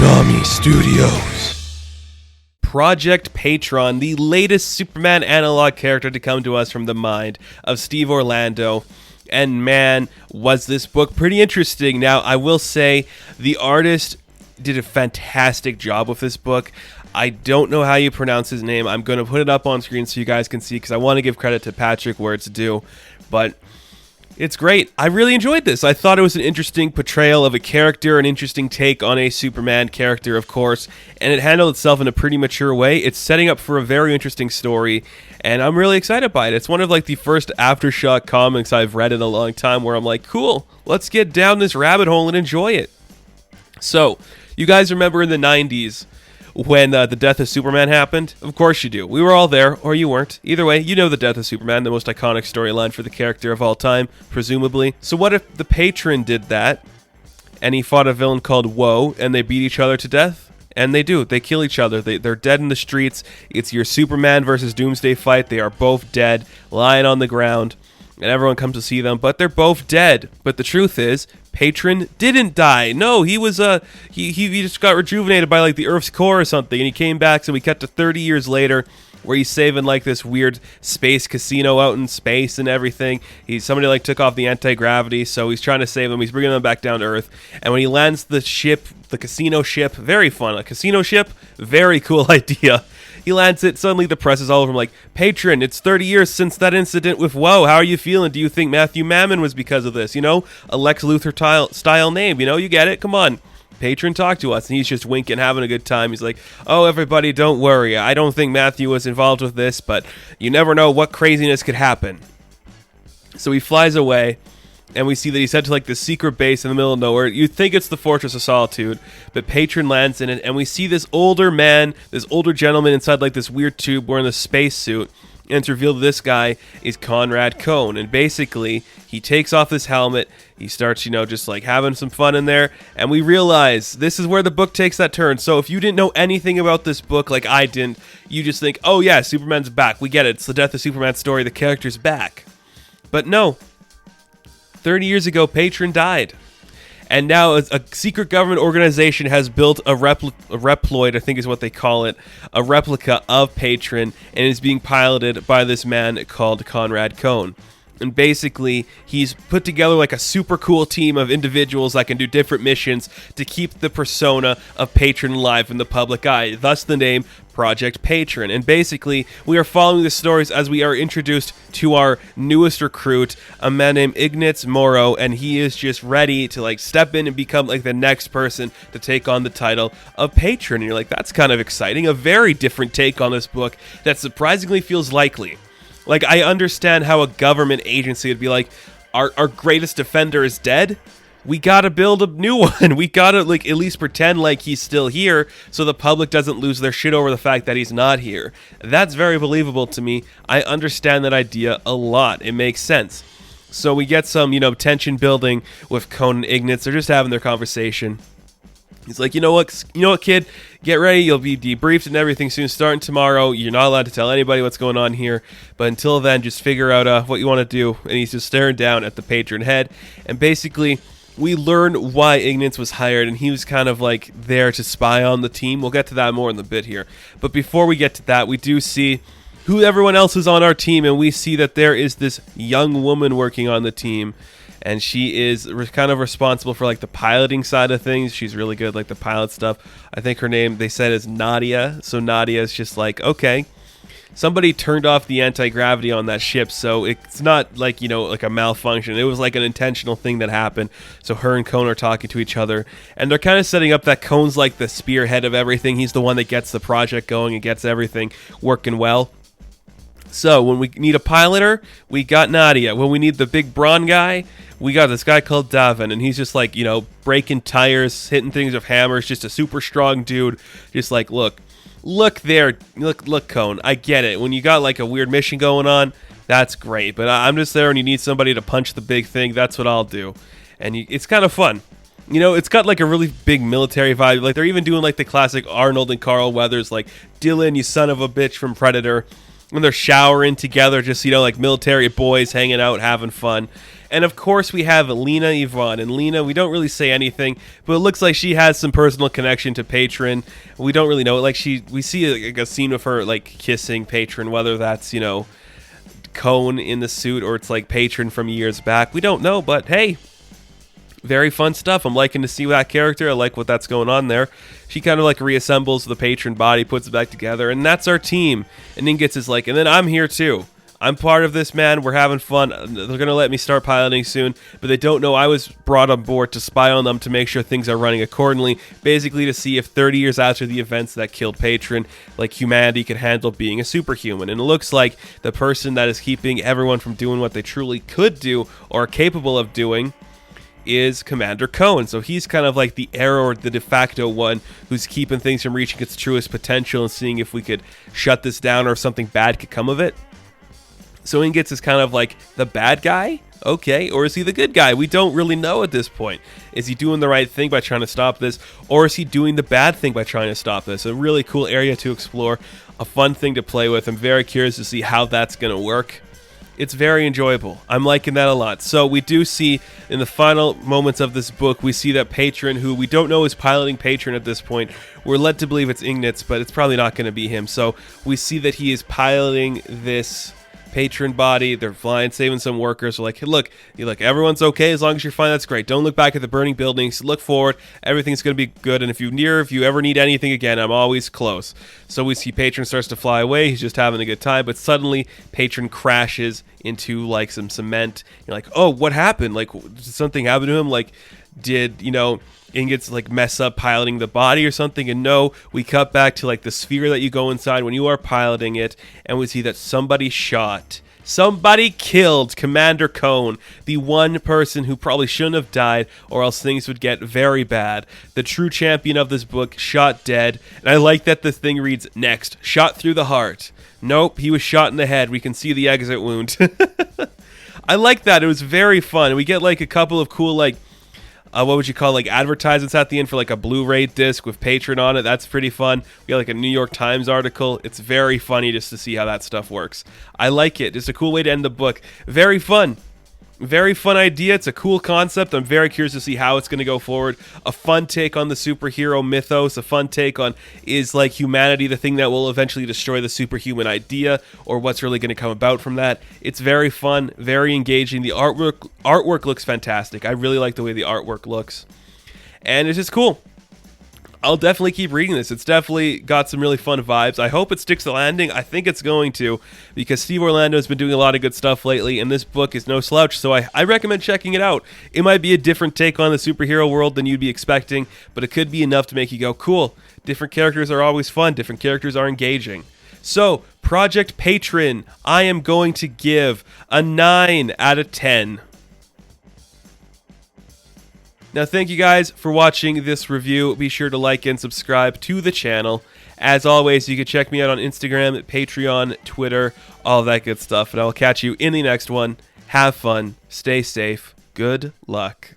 Konami Studios. Project Patron, the latest Superman analog character to come to us from the mind of Steve Orlando. And man, was this book pretty interesting. Now, I will say the artist did a fantastic job with this book. I don't know how you pronounce his name. I'm going to put it up on screen so you guys can see because I want to give credit to Patrick where it's due. But it's great. I really enjoyed this. I thought it was an interesting portrayal of a character, an interesting take on a Superman character, of course, and it handled itself in a pretty mature way. It's setting up for a very interesting story, and I'm really excited by it. It's one of like the first Aftershock comics I've read in a long time where I'm like, cool, let's get down this rabbit hole and enjoy it. So, you guys remember in the 90s when the death of Superman happened? Of course you do. We were all there, or you weren't. Either way, you know the death of Superman, the most iconic storyline for the character of all time, presumably. So what if the Patron did that, and he fought a villain called Woe, and they beat each other to death? And they do. They kill each other. They're dead in the streets. It's your Superman versus Doomsday fight. They are both dead, lying on the ground, and everyone comes to see them, but they're both dead. But the truth is, Patron didn't die. No, he was he just got rejuvenated by like the Earth's core or something, and he came back. So we cut to 30 years later, where he's saving like this weird space casino out in space and everything. Somebody like took off the anti-gravity, so he's trying to save them. He's bringing them back down to Earth, and when he lands the ship, the casino ship, very fun. A casino ship, very cool idea. He lands it, suddenly the press is all over him like, Patron, it's 30 years since that incident with Woe. How are you feeling? Do you think Matthew Mammon was because of this? You know, a Lex Luthor style name, you know, you get it? Come on. Patron, talk to us. And he's just winking, having a good time. He's like, oh, everybody, don't worry. I don't think Matthew was involved with this, but you never know what craziness could happen. So he flies away. And we see that he's headed to like this secret base in the middle of nowhere. You'd think it's the Fortress of Solitude, but Patron lands in it, and we see this older man, this older gentleman inside like this weird tube wearing a space suit. And it's revealed that this guy is Conrad Cone. And basically, he takes off his helmet. He starts, just like having some fun in there. And we realize this is where the book takes that turn. So if you didn't know anything about this book like I didn't, you just think, oh yeah, Superman's back. We get it. It's the death of Superman story. The character's back. But no. 30 years ago, Patron died. And now a secret government organization has built a reploid, I think is what they call it, a replica of Patron, and is being piloted by this man called Conrad Cone. And basically, he's put together like a super cool team of individuals that can do different missions to keep the persona of Patron alive in the public eye. Thus the name Project Patron. And basically, we are following the stories as we are introduced to our newest recruit, a man named Ignatz Morrow, and he is just ready to like step in and become like the next person to take on the title of Patron. And you're like, that's kind of exciting. A very different take on this book that surprisingly feels likely. Like, I understand how a government agency would be like, our greatest defender is dead. We gotta build a new one. We gotta, like, at least pretend like he's still here so the public doesn't lose their shit over the fact that he's not here. That's very believable to me. I understand that idea a lot. It makes sense. So we get some, tension building with Cone and Ignatz. They're just having their conversation. He's like, you know what, kid? Get ready. You'll be debriefed and everything soon. Starting tomorrow. You're not allowed to tell anybody what's going on here. But until then, just figure out what you want to do. And he's just staring down at the Patron head. And basically, we learn why Ignatz was hired. And he was kind of like there to spy on the team. We'll get to that more in the bit here. But before we get to that, we do see who everyone else is on our team. And we see that there is this young woman working on the team. And she is kind of responsible for like the piloting side of things. She's really good, like the pilot stuff. I think her name, they said, is Nadia. So Nadia is just like, okay, somebody turned off the anti-gravity on that ship. So it's not like, like a malfunction. It was like an intentional thing that happened. So her and Cone are talking to each other. And they're kind of setting up that Cone's like the spearhead of everything. He's the one that gets the project going and gets everything working well. So when we need a piloter, we got Nadia. When we need the big brawn guy, we got this guy called Davin, and he's just like, breaking tires, hitting things with hammers, just a super strong dude. Just like, look there, look, Cone, I get it. When you got like a weird mission going on, that's great. But I'm just there and you need somebody to punch the big thing. That's what I'll do. And it's kind of fun. It's got like a really big military vibe. Like they're even doing like the classic Arnold and Carl Weathers, like Dylan, you son of a bitch from Predator. When they're showering together, just, like military boys hanging out, having fun. And of course we have Lena Yvonne. And Lena, we don't really say anything, but it looks like she has some personal connection to Patron. We don't really know. Like we see like a scene of her like kissing Patron, whether that's, you know, Cone in the suit or it's like Patron from years back. We don't know, but hey, very fun stuff. I'm liking to see that character. I like what that's going on there. She kind of like reassembles the Patron body, puts it back together, and that's our team. And Ingots is like, and then I'm here too. I'm part of this, man. We're having fun. They're going to let me start piloting soon, but they don't know I was brought on board to spy on them to make sure things are running accordingly, basically to see if 30 years after the events that killed Patron, like humanity could handle being a superhuman. And it looks like the person that is keeping everyone from doing what they truly could do or are capable of doing is Commander Cone. So he's kind of like the heir or the de facto one who's keeping things from reaching its truest potential and seeing if we could shut this down or if something bad could come of it. So Ingots is kind of like the bad guy, okay, or is he the good guy? We don't really know at this point. Is he doing the right thing by trying to stop this, or is he doing the bad thing by trying to stop this? A really cool area to explore, a fun thing to play with. I'm very curious to see how that's going to work. It's very enjoyable. I'm liking that a lot. So we do see in the final moments of this book, we see that Patron, who we don't know is piloting Patron at this point. We're led to believe it's Ingots, but it's probably not going to be him. So we see that he is piloting this Patron body. They're flying, saving some workers. They're like, hey, look, everyone's okay as long as you're fine. That's great. Don't look back at the burning buildings. Look forward. Everything's going to be good. And if you ever need anything again, I'm always close. So we see Patron starts to fly away. He's just having a good time. But suddenly, Patron crashes into like some cement. You're like, oh, what happened? Like, did something happen to him? Like, did, Ingots like mess up piloting the body or something? And no, we cut back to like the sphere that you go inside when you are piloting it, and we see that somebody killed Commander Cone, the one person who probably shouldn't have died, or else things would get very bad. The true champion of this book shot dead, and I like that the thing reads next, shot through the heart. Nope, he was shot in the head. We can see the exit wound. I like that. It was very fun. We get like a couple of cool like what would you call like advertisements at the end for like a Blu-ray disc with Patron on it. That's pretty fun. We got like a New York Times article. It's very funny just to see how that stuff works. I like it. It's a cool way to end the book. Very fun. Very fun idea. It's a cool concept. I'm very curious to see how it's going to go forward. A fun take on the superhero mythos. A fun take on, is like humanity the thing that will eventually destroy the superhuman idea, or what's really going to come about from that. It's very fun, very engaging. The artwork looks fantastic. I really like the way the artwork looks. And it's just cool. I'll definitely keep reading this. It's definitely got some really fun vibes. I hope it sticks the landing. I think it's going to, because Steve Orlando has been doing a lot of good stuff lately, and this book is no slouch, so I recommend checking it out. It might be a different take on the superhero world than you'd be expecting, but it could be enough to make you go, cool. Different characters are always fun. Different characters are engaging. So, Project Patron, I am going to give a 9 out of 10. Now, thank you guys for watching this review. Be sure to like and subscribe to the channel. As always, you can check me out on Instagram, Patreon, Twitter, all that good stuff. And I will catch you in the next one. Have fun. Stay safe. Good luck.